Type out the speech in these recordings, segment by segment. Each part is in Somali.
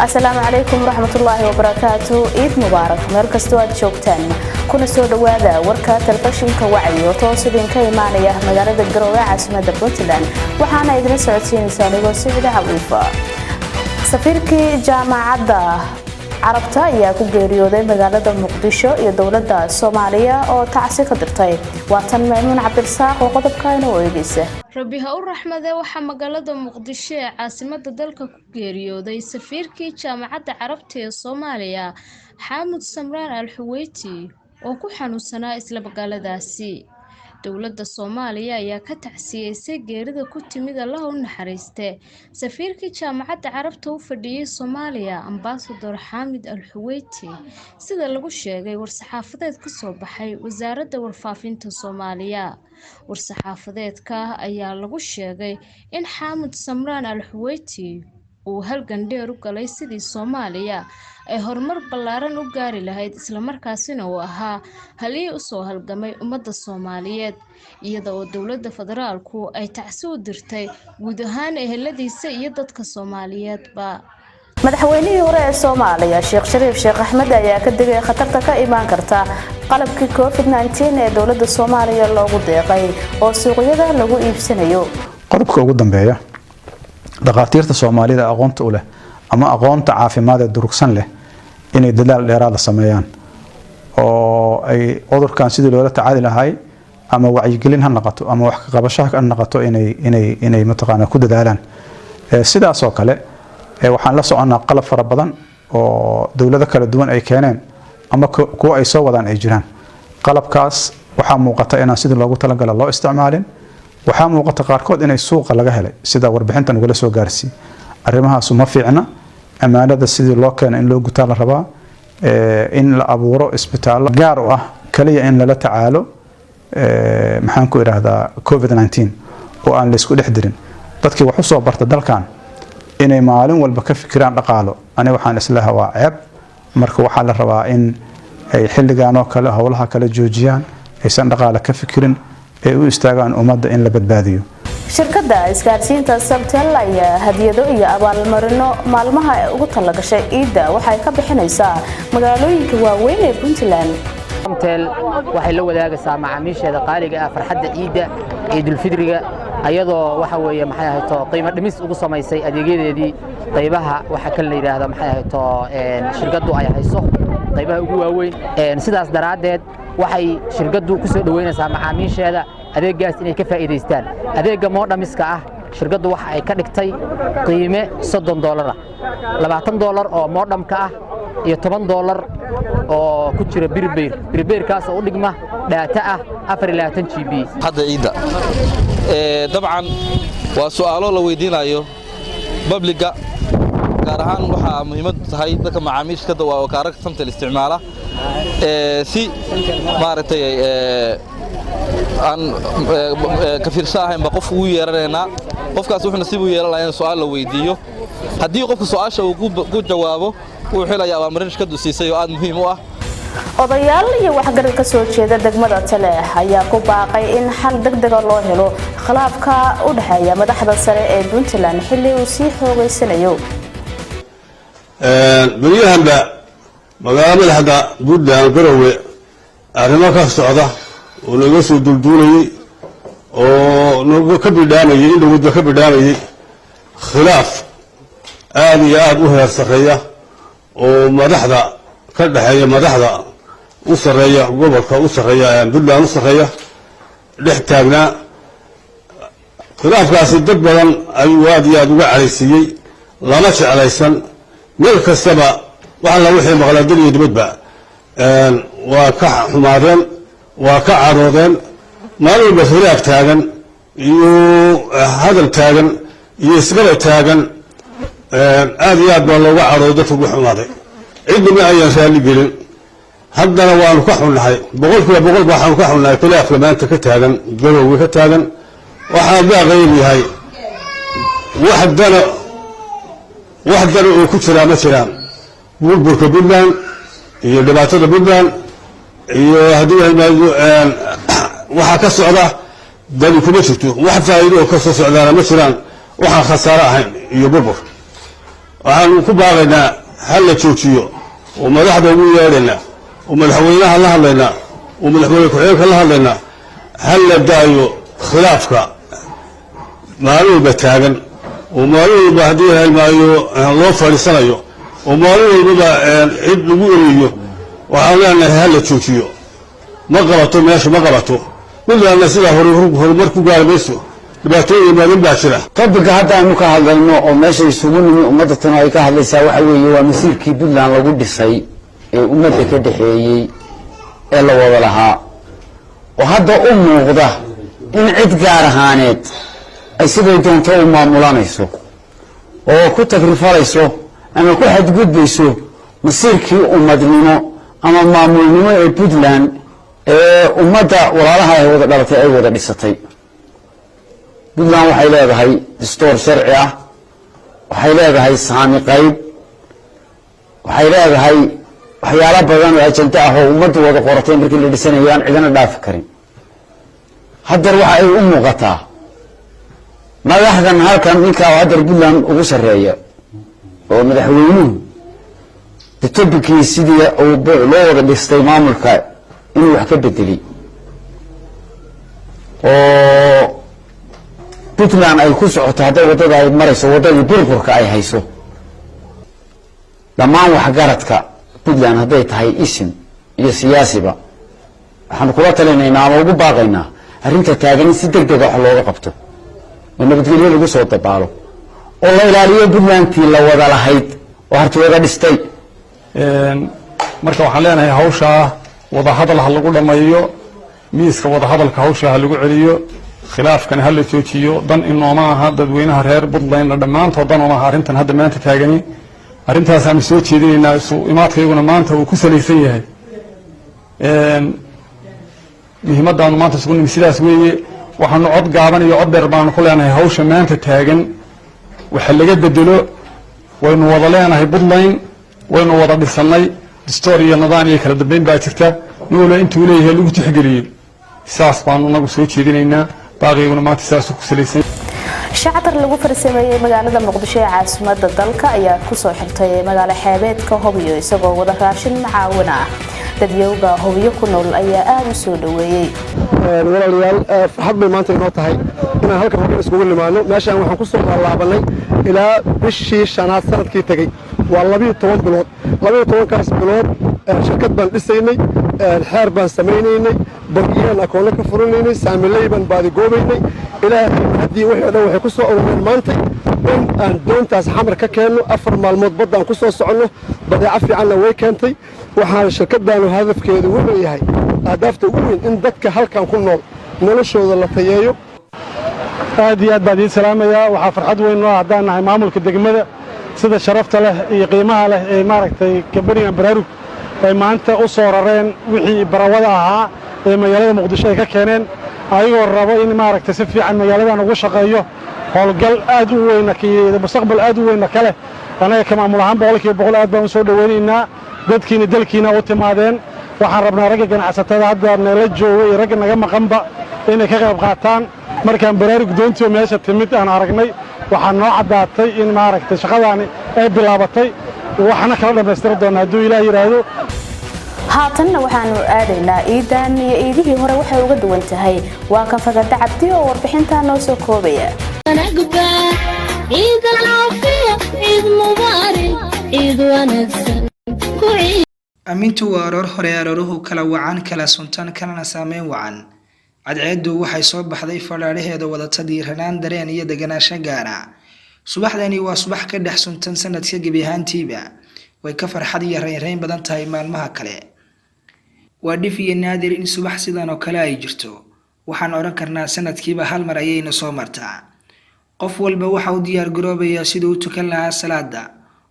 السلام عليكم ورحمة الله وبركاته. عيد مبارك. مركز تواد شوكتان كنا سود وهذا وركة تلفزيون كوعي وتواصلين كيمانية مجرد الجروة عاصمة بنتلاند وحنا يدرس عشرين سنة وسعد عويفة. سفيرك جامعة عربتا ayaa ku geeriyooday magaalada Muqdisho iyo dawladda Soomaaliya oo tacsi ka dirtay waatan Maamuun Cabdirasaaq oo qodobkan oo eegaysa Rabbiha u raxmade waxa magaalada Muqdisho ee caasimadda dalka ku geeriyooday safiirkii jaamacadda Carabta ee Soomaaliya Xaamud Samraan Al-Xuweyti oo ku xanuunsanaa isla magaaladaasi dawladda Soomaaliya ayaa ka tacsiyay geerida ku timid Allah u naxariiste safiirkii jaamacadda Carabta u fadhiyay Soomaaliya Ambassador Xaamud Al-Xuweyti sida lagu sheegay war-saxaafadeed ka soo baxay wasaaradda warfaafinta Soomaaliya war-saxaafadeedka ayaa lagu sheegay in Xaamud Samraan Al-Xuweyti uu halgan dheer u galay sidii Soomaaliya ay horumar ballaaran u gaari lahayd isla markaasina uu ahaa halii u soo halgamay ummadda Soomaaliyeed iyada oo dawladda federaalku ay tacsi u dirtay guud ahaan eheladiisa iyo dadka Soomaaliyeedba madaxweynihii hore ee Soomaaliya Sheekh Shariif Sheekh Axmed ayaa ka digay khatarta ka iman karta qalabkii COVID-19 ee dawladda Soomaaliya loogu deeqay oo suuqyada lagu iibsanayo qodobka ugu dambeeya dhaqaatiirta Soomaalida aqoonta u leh ama aqoonta caafimaad ee durugsan leh inay dadaal dheeraad sameeyaan oo ay cudurkan sidii loola tacaali lahaay ama wacyigelin ha noqoto ama wax ka qabasho ha noqoto inay mataqaana ku dadaalaan sidaas oo kale waxaan la soconaa qalab fara badan oo dawlado kala duwan ay keeneen ama kuwa ay soo wadaan ay jiraan qalabkaas waxa muuqata in sidii loogu talagalay loo isticmaalin waxa muuqata qaarkood inay suuqa laga helay sida warbixintan uga soo gaarsiin arrimahaas uma fiicna amaanada sidii loo keenay in loo gutaa la rabaa in la abuuro isbitaal gaar u ah kaliya in la tacaalo maxaan ku iraahdaa COVID-19 oo aan la isku dhex dirin dadkii wax u soo barta dalkan inay maalin walba ka fikiraan dhaqaalo aniga waxaan islaha waa ceeb marka waxa la rabaa in ay xilligan oo kale hawlaha kala joojiyaan aysan dhaqaale ka fikirin ee u istaagaan ummadda in la badbaadiyo shirkadda isgaarsiinta Samtel ayaa hadiyado iyo abaalmarino maalmaha ugu talagashay ciida waxay ka bixinaysaa magaalooyinka waaweyn ee Puntland Samtel waxay la wadaagaysaa macaamiisheeda qaaliga ah farxadda ciida Ciidul Fidriga ayadoo waxa weeye maxay ahayto qiimo dhimis ugu samaysay adeegyadeedii qaybaha waxa kale la yiraahdo maxay ahayto shirkaddu ay hayso qaybaha ugu waaweyn sidaas daraadeed waxay shirkaddu ku soo dhaweynaysaa macaamiisheeda adeegaas inay ka faa'iideystaan adeega moodhamiska ah shirkaddu waxa ay ka dhigtay qiime $30 $20 oo moodhamka ah iyo $10 oo ku jira birbeerkaas oo u dhigma data ah 24 GB hadda ciida dabcan waa su'aalo la weydiinayo publica gaar ahaan waxa muhiimad tahay dadka macaamiisha waa wakaarka Samtel isticmaala si maartay aan ka fiirsanayn qof uu yeeranayna qofkaas wuxuu nasiib u yeelanayaa in su'aal la weydiiyo hadii qofku su'aasha uu ku jawaabo uu xilaya abaalmarin shirkadu siisay oo aad muhiim u ah odayaal iyo waxgarad ka soo jeeda degmada Taleex ayaa ku baaqay in xal degdeg ah loo helo khilaafka u dhaxeeya madaxda sare ee Puntland xilli uu sii xoogaysanayo bariyahanba magaalada hadda Puntland garowe arrimo ka socda oo laga soo dulduulay oo nagu ka bidhaanayay in dawladda ka bidhaanayay khilaaf aad iyo aad u heer sareeya oo madaxda ka dhaxeeya madaxda u sareeya gobolka u sareeya Puntland u sareeya dhex taagna khilaafkaasi dad badan ayuu aad iyo aad uga calaysiyay lama jeclaysan meel kastaba waxa la wixii maqlaadin iyo dibadba waa ka xumaadeen waa ka caroodeen maalin walba khilaaf taagan iyo hadal taagan iyo isgaba taagan aad iyo aad baa looga carooday dadku ugu xumaaday cidna ayaan raali gelin haddana waanu ka xunnahay boqolkiiba boqol waxaanu ka xunnahay khilaafka maanta ka taagan galowga ka taagan waxaan baaqayn yahay wax dana oo ku jira ma jiraan burburka Puntland iyo dhibaatada Puntland iyo hadii waxa ka socda dani kuma jirto wax faa'iido oo ka soo socdaana ma jiraan waxa khasaare ahayn iyo burbur waxaanu ku baaqaynaa hal la joojiyo oo madaxda ugu yeedhaynaa oo madaxweynaha la hadlaynaa oo madaxweyne ku-xigeenka la hadlaynaa hal la daayo khilaafka maalin walba taagan oo maalin walba haddii helmaayo loo fadhiisanayo oo maalin walbaba cid lagu ereeyo waxaan leenahay hal la joojiyo ma qabato meesha ma qabato midlaana sidaa horumar ku gaari mayso dhibaatooyin badan baa jira topiga hadda aynu ka hadlayno oo meesha isugu nimi ummadda tan ay ka hadlaysaa waxa weeye waa masiirkii Puntland lagu dhisay ee ummadda ka dhaxeeyay ee la wada lahaa oo hadda u muuqda in cid gaar ahaaneed ay sidoo doonto u maamulanayso oo ku tagrifaleyso ama ku xadgudbayso masiirkii ummadnimo ama maamulnimo ee Puntland ee ummadda walaalaha ay wada dhalatay ay wada dhisatay Puntland waxay leedahay dastuur sharci ah waxay leedahay saami qayb waxay leedahay waxyaalo badan oo ajanta ah oo ummaddu wada qoratay markii la dhisanayaan cidina dhaafi karin haddar waxa ay u muuqataa madaxdan halkan ninka hadda Puntland ugu sareeya oo madaxweynuhu tobikii sidii loo wada dhistay maamulka inuu wax ka bedeli oo Puntland ay ku socoto hadda wadada ay marayso wadadii burburka ay hayso dhammaan wax garadka Puntland hadday tahay isin iyo siyaasiba waxaan kula talinaynaa ama ugu baaqaynaa arrinta taagan si degdeg ah looga qabto nabadgelyo lagu soo dabaalo oo la ilaaliyo Puntlandtii la wada lahayd oo hartooda dhistay marka waxaan leenahay hawsha wada hadal lagu dhameeyo miiska wada hadalka hawsha lagu celiyo khilaafkan hal la joojiyo dan inooma aha dadweynaha reer Puntland la dhamaantood dan uma aha arrintan hadda maanta taagani arrintaas aan soo jeedinaynaa imaadkayguna maanta uu ku saleysan yahay muhiimadaan maanta isugu nimid sidaas weeye waxaanu cod gaaban iyo cod dheer baanu ku leenahay hawsha maanta taagan waxa laga bedelo waynu wada leenahay Puntland waynu wada dhisanay dastuur iyo nidaam iyo kala dambeyn baa jirta noole intuu leeyahay lagu tixgeliyay saas baanu nagu soo jeedinaynaa baaqiguna maanta saas ku saleysan shactar lagu farsameeyay magaalada Muqdisho ee caasimadda dalka ayaa ku soo xirtay magaalo xeebeedka Hobyo isagoo wada raashin macaawina dadyoga Hobyo ku nool ayaa aad u soo dhaweeyay walaalayaal farxad bay maanta inoo tahay inaan halkan Hobyo iskugu nimaano meeshaan waxaan ku soo laabanay ilaa bishii shanaad sanadkii tagay waa 12 bilood 12kaas bilood shirkad baan dhisaynay xeer baan sameeynay bangiyaan akoonno ka furanaynay saamilay baan baadi goobaynay ilaahay hadii wixii dhan waxay ku soo urureen maanta in aan doontaas xamar ka keenno 4 maalmood badaan ku soo socono badeeco fiican way keentay waxaan shirkaddaanu hadafkeedu wuxuu yahay ahdaafta ugu weyn in dadka halkan ku nool noloshooda la tayeeyo aad iyo aad baan idin salaamayaa waxaa farxad weyn oo haddaan nahay maamulka degmada sida sharafta leh iyo qiimaha leh ee maaragtay kabarigan baraarug ay maanta u soo rareen wixii barawada ahaa ee magaalada Muqdisho ay ka keeneen ayagoo rabo in maaragtay si fiican magaaladan ugu shaqeeyo howlgal aad u weyn iyo mustaqbal aad u weyn kale anaga ka maamul ahaan 100% aad baan u soo dhaweynaynaa dadkiina dalkiina u timaadeen waxaan rabnaa ragga ganacsatada hadda nala joogo iyo ragga naga maqanba inay ka qayb qaataan markaan baraarug doontii meesha timid aan aragnay waxaan noo cadaatay in maaragtay shaqadaani ay bilaabatay waxna kala dhameystir doonaa hadduu Ilaahay yiraahdo haatanna waxaanu aadaynaa iidan iyo iidihii hore waxay uga duwan tahay waa kan Fagada Cabdi oo warbixinta noo soo koobaya Amintu waa aroor hore arooruhu kala wacan kala suntan kalena saameyn wacan cadceedu waxay soo baxday falaadheeda wadata diiranaan dareen iyo deganaansho gaara subaxdani waa subax ka dhex suntan sanadka gebi ahaantiiba way ka farxad iyo reereyn badan tahay maalmaha kale waa dhif iyo naadir in subax sidan oo kale ay jirto waxaan oran karnaa sanadkiiba hal mar ayayna soo martaa qof walba waxa uu diyaar garoobaya sidoo uu tukan lahaa salaada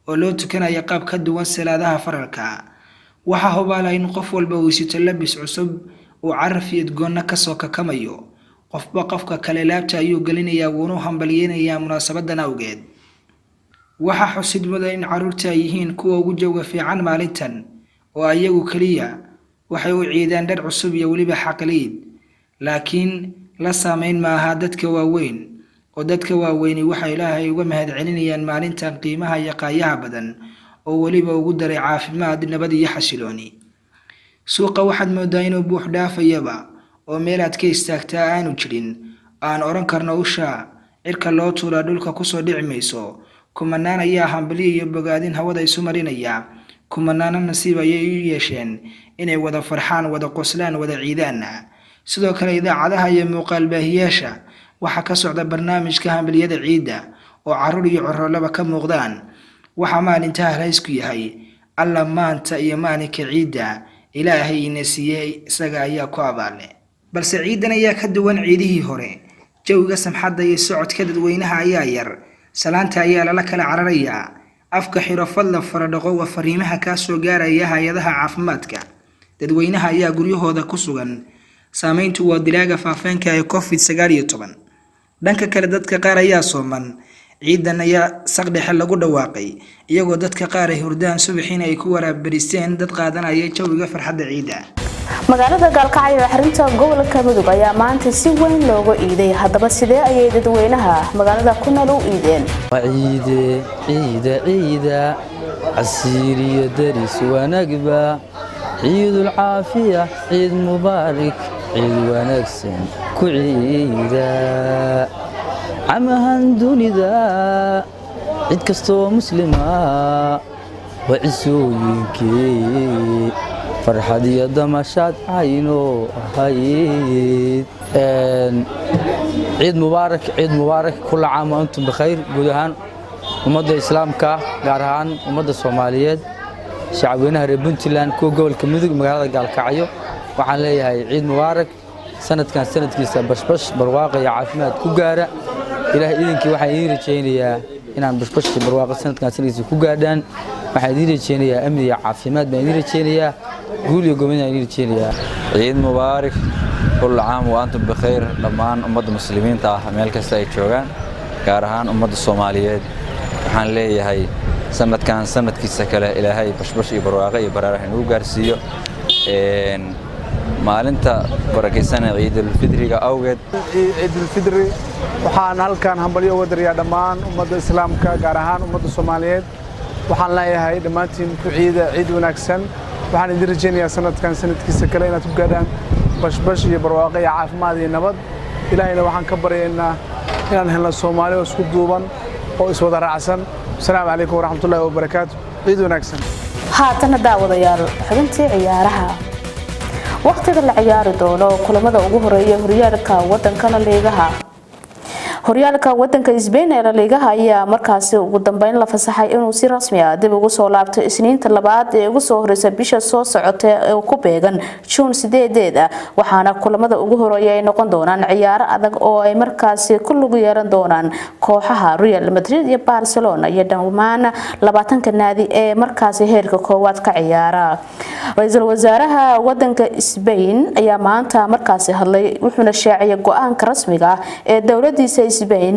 oo loo tukanayo qaab ka duwan salaadaha faralka waxa hubaala in qof walba uu sito labis cusub oo caraf iyo goonna ka soo kakamayo qofba qofka kale laabta ayuu galinayaa wuuna hambalyeynaya munaasabadan awgeed waxa xusid mudan in caruurta ay yihiin kuwa ugu jooga fiican maalintan oo ayagu kaliya waxay u ciidaan dhar cusub iyo waliba xaqliid laakiin la saameyn ma aha dadka waaweyn oo dadka waaweyni waxay Ilaahay uga mahadcelinayaan maalintan qiimaha iyo qaayaha badan oo waliba ugu daray caafimaad nabad iyo xasilooni. Suuqa waxaad moodaa inuu buux dhaafayaba oo meel aad ka istaagtaa aanu jirin aan oran karno usha cirka loo tuura dhulka kusoo dhici mayso. Kumanaan ayaa hambaliyo iyo bogaadin hawada isu marinaya, kumanaana nasiib ayay u yeesheen inay wada farxaan, wada qoslaan, wada ciidaan. sidoo kale idaacadaha iyo muuqaal baahiyaasha waxa ka socda barnaamijka hambaliyada ciida oo caruur iyo corolaba ka muuqdaan. waxa maalinta raysku yahay alla maanta iyo maalinka ciida Ilaahay ina siiyay isaga ayaa ku abaale. balse ciidan ayaa ka duwan ciidihii hore. jawiga samxadda iyo socodka dadweynaha ayaa yar, salaanta ayaa lala kala cararaya, afka xiro fadlan faradhaqo waa fariimaha ka soo gaaraya hay'adaha caafimaadka. dadweynaha ayaa guryahooda ku sugan, saameyntu waa dilaaga faafeenka ee COVID-19. dhanka kale dadka qaar ayaa sooman, ciidan ayaa saqdhexe lagu dhawaaqay iyagoo dadka qaar ay hurdaan subaxiina ay ku waraabbaristeen dad qaadanaya jawiga farxadda ciida. magaalada Gaalkacyo ee xarunta gobolka Mudug ayaa maanta si weyn looga iiday. haddaba sidee ayay dadweynaha magaalada ku nool u iideen? ciida عسيري درس ونقبة عيد العافية عيد مبارك عيد ونكسن كعيدا عمهن دوني ذا عيد كستو مسلمة وعسوينكي فرحة دي دمشات عينو هايد عيد مبارك كل عام وانتم بخير. قدهان ummadda islaamka gaar ahaan ummadda Soomaaliyeed shacabweynaha reer Puntland ku gobolka Mudug magaalada Gaalkacyo waxaan leeyahay ciid mubaarak. sanadkan sanadkiisa bashbash barwaaqo iyo caafimaad ku gaara. ilaahay idinkii waxaan idin rajaynayaa inaan bashbash iyo barwaaqo sanadkan sanadkiisa ku gaadhaan. waxaan idin rajaynayaa amni iyo caafimaad baan idin rajaynayaa, guul iyo gobonaan idin rajaynayaa. ciid mubaarak كل عام وأنتم بخير. dhammaan ummadda muslimiinta ah meel kasta ay joogaan gaar ahaan ummadda Soomaaliyeed waxaan leeyahay sanadkan sanadkiisa kale Ilaahay bashbash iyo barwaaqo iyo baraaraha inuu gaarsiiyo. maalinta barakeysan ciidul fidriga awgeed ciidul fidri waxaan halkan hambalyo uga dirayaa dhammaan ummadda islaamka gaar ahaan ummadda Soomaaliyeed. waxaan leeyahay dhammaantiin ku ciid wanaagsan. waxaan idin rajaynayaa sanadkan sanadkiisa kale inaad ku gaadhaan bashbash iyo barwaaqo iyo caafimaad iyo nabad. ilaahayna waxaan ka baryaynaa inaan helno Soomaali oo isku duuban oo iswada raacsan. Assalaamu calaykum waraxmatullaahi wabarakaatuh. ciid wanaagsan. haatana daawadayaal xubintii ciyaaraha. waqtiga la ciyaari doono kulamada ugu horeeya horyaalka wadankana liigaha. horyaalka wadanka Spain ee La Liga ayaa markaasi ugu dambeyn la fasaxay inuu si rasmi ah dib ugu soo laabto Isniinta labaad ee ugu soo horeysa bisha soo socota ee ku beegan June 8 waxaana kulamada ugu horeeya ay noqon doonaan ciyaaro adag oo ay markaasi ku lug yeelan doonaan kooxaha Real Madrid iyo Barcelona iyo dhammaan 20 naadi ee markaasi heerka koowaad ka ciyaara. ra'iisul wasaaraha wadanka Spain ayaa maanta markaasi hadlay wuxuuna shaaciyay go'aanka rasmiga ah ee dawladdiisa Spain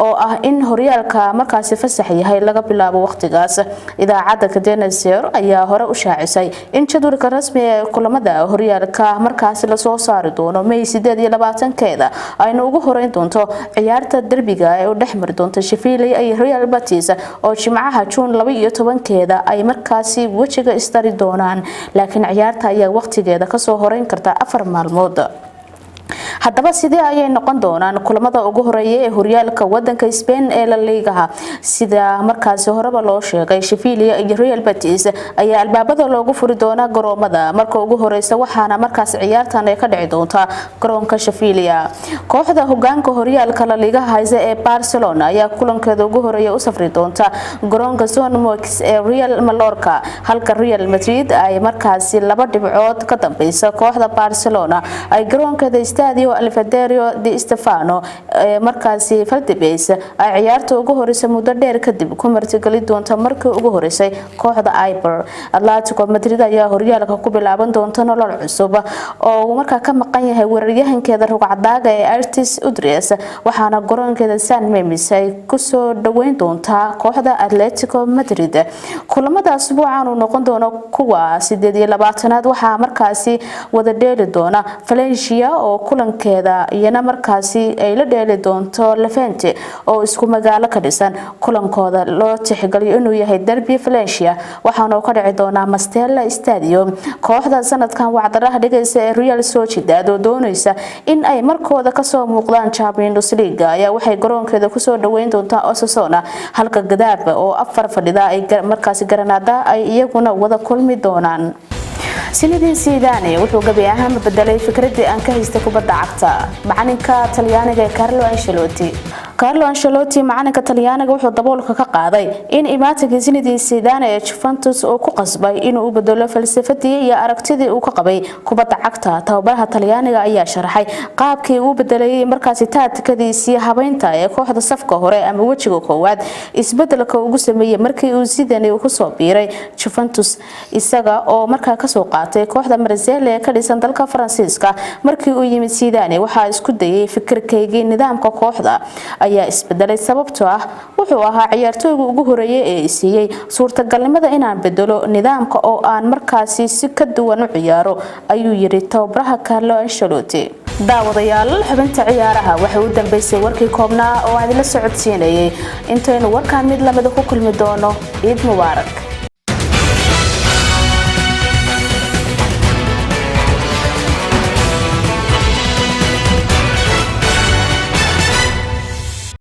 oo ah in horyaalka markaasi fasax yahay laga bilaabo waqtigaas. idaacadda Cadena Ser ayaa hore u shaacisay in jadwalka rasmiga ee kulamada horyaalka markaasi la soo saari doono May 28-keeda ayna ugu horeyn doonto ciyaarta derbiga ee u dhexmari doonta Sheffield iyo Real Betis oo Jimcaha June 12-keeda ay markaasi wajiga istari doonaan, laakiin ciyaarta ayaa waqtigeeda ka soo horeyn karta 4 maalmood. haddaba sidee ayay noqon doonaan kulamada ugu horeeya ee horyaalka wadanka Spain ee La Liga? sida markaasi horeba loo sheegay, Sheffield iyo Real Betis ayaa albaabada loogu furi doona garoomada marka ugu horeysa, waxaana markaasi ciyaartan ay ka dhici doontaa garoonka Sheffield. kooxda hogaanka horyaalka La Liga haysa ee Barcelona ayaa kulankeeda ugu horeeya u safri doonta garoonka San Mamés ee Real Mallorca, halka Real Madrid ay markaasi 2 dhibcood ka dambeysa kooxda Barcelona ay garoonkeeda Estadio Alfredo Di Stefano markaasi Valdebebas ay ciyaarta ugu horeysa muddo dheer kadib ku martigali doonta markii ugu horeysay kooxda Eibar. Atletico Madrid ayaa horyaalka ku bilaaban doonta nolol cusub oo markaa ka maqan yahay weeraryahankeeda rugcadaaga ee Artis Udres, waxaana garoonkeeda San Mamés ay ku soo dhaweyn doontaa kooxda Atletico Madrid. kulamada asbuucan uu noqon doono kuwa 28aad waxaa markaasi wada dheeli doona Valencia oo kulanka dalkeeda iyana markaasi ay la dheeli doonto Levante oo isku magaalo ka dhisan kulankooda loo tixgeliyo inuu yahay derby Valencia waxaana uu ka dhici doonaa Mestalla Stadium kooxda sanadkan wacdaraha dhigaysa ee Real Sociedad oo doonaysa in ay markooda ka soo muuqdaan Champions League ayaa waxay garoonkeeda ku soo dhaweyn doontaa Osasuna halka Getafe oo afar fadhida ay markaasi Granada ay iyaguna wada kulmi doonaan Zinedine Zidane wuxuu gabi ahaan bedelay fikradii aan ka haystay kubadda cagta macalinka Talyaaniga Carlo Ancelotti macalinka Talyaaniga wuxuu daboolka ka qaaday in imaatinka Zinedine Zidane ee Juventus uu ku qasbay inuu u bedelo falsafadii iyo aragtidii uu ka qabay kubadda cagta tababaraha Talyaaniga ayaa sharaxay qaabkii uu bedelay markaasi tacticadiisii habeynta ee kooxda safka hore ama wajiga koowaad isbedelka ugu sameeyay markii uu Zidane ku soo biiray Juventus isaga oo markaa ka soo qaatay kooxda Marseille ee ka dhisan dalka Faransiiska markii uu yimid Zidane waxa isku dayay fikirkeygii nidaamka kooxda ayaa isbedelay sababtoo ah wuxuu ahaa ciyaartooyga ugu horeeyay ee siiyay suurtagalnimada inaan bedelo nidaamka oo aan markaasi si ka duwan u ciyaaro ayuu yiri tababaraha Carlo Ancelotti daawadayaal xubinta ciyaaraha waxa uu dambeysay warkii koobnaa oo aan la socodsiinayay intaynu warkaan mid lamid ku kulmi doono Eid Mubarak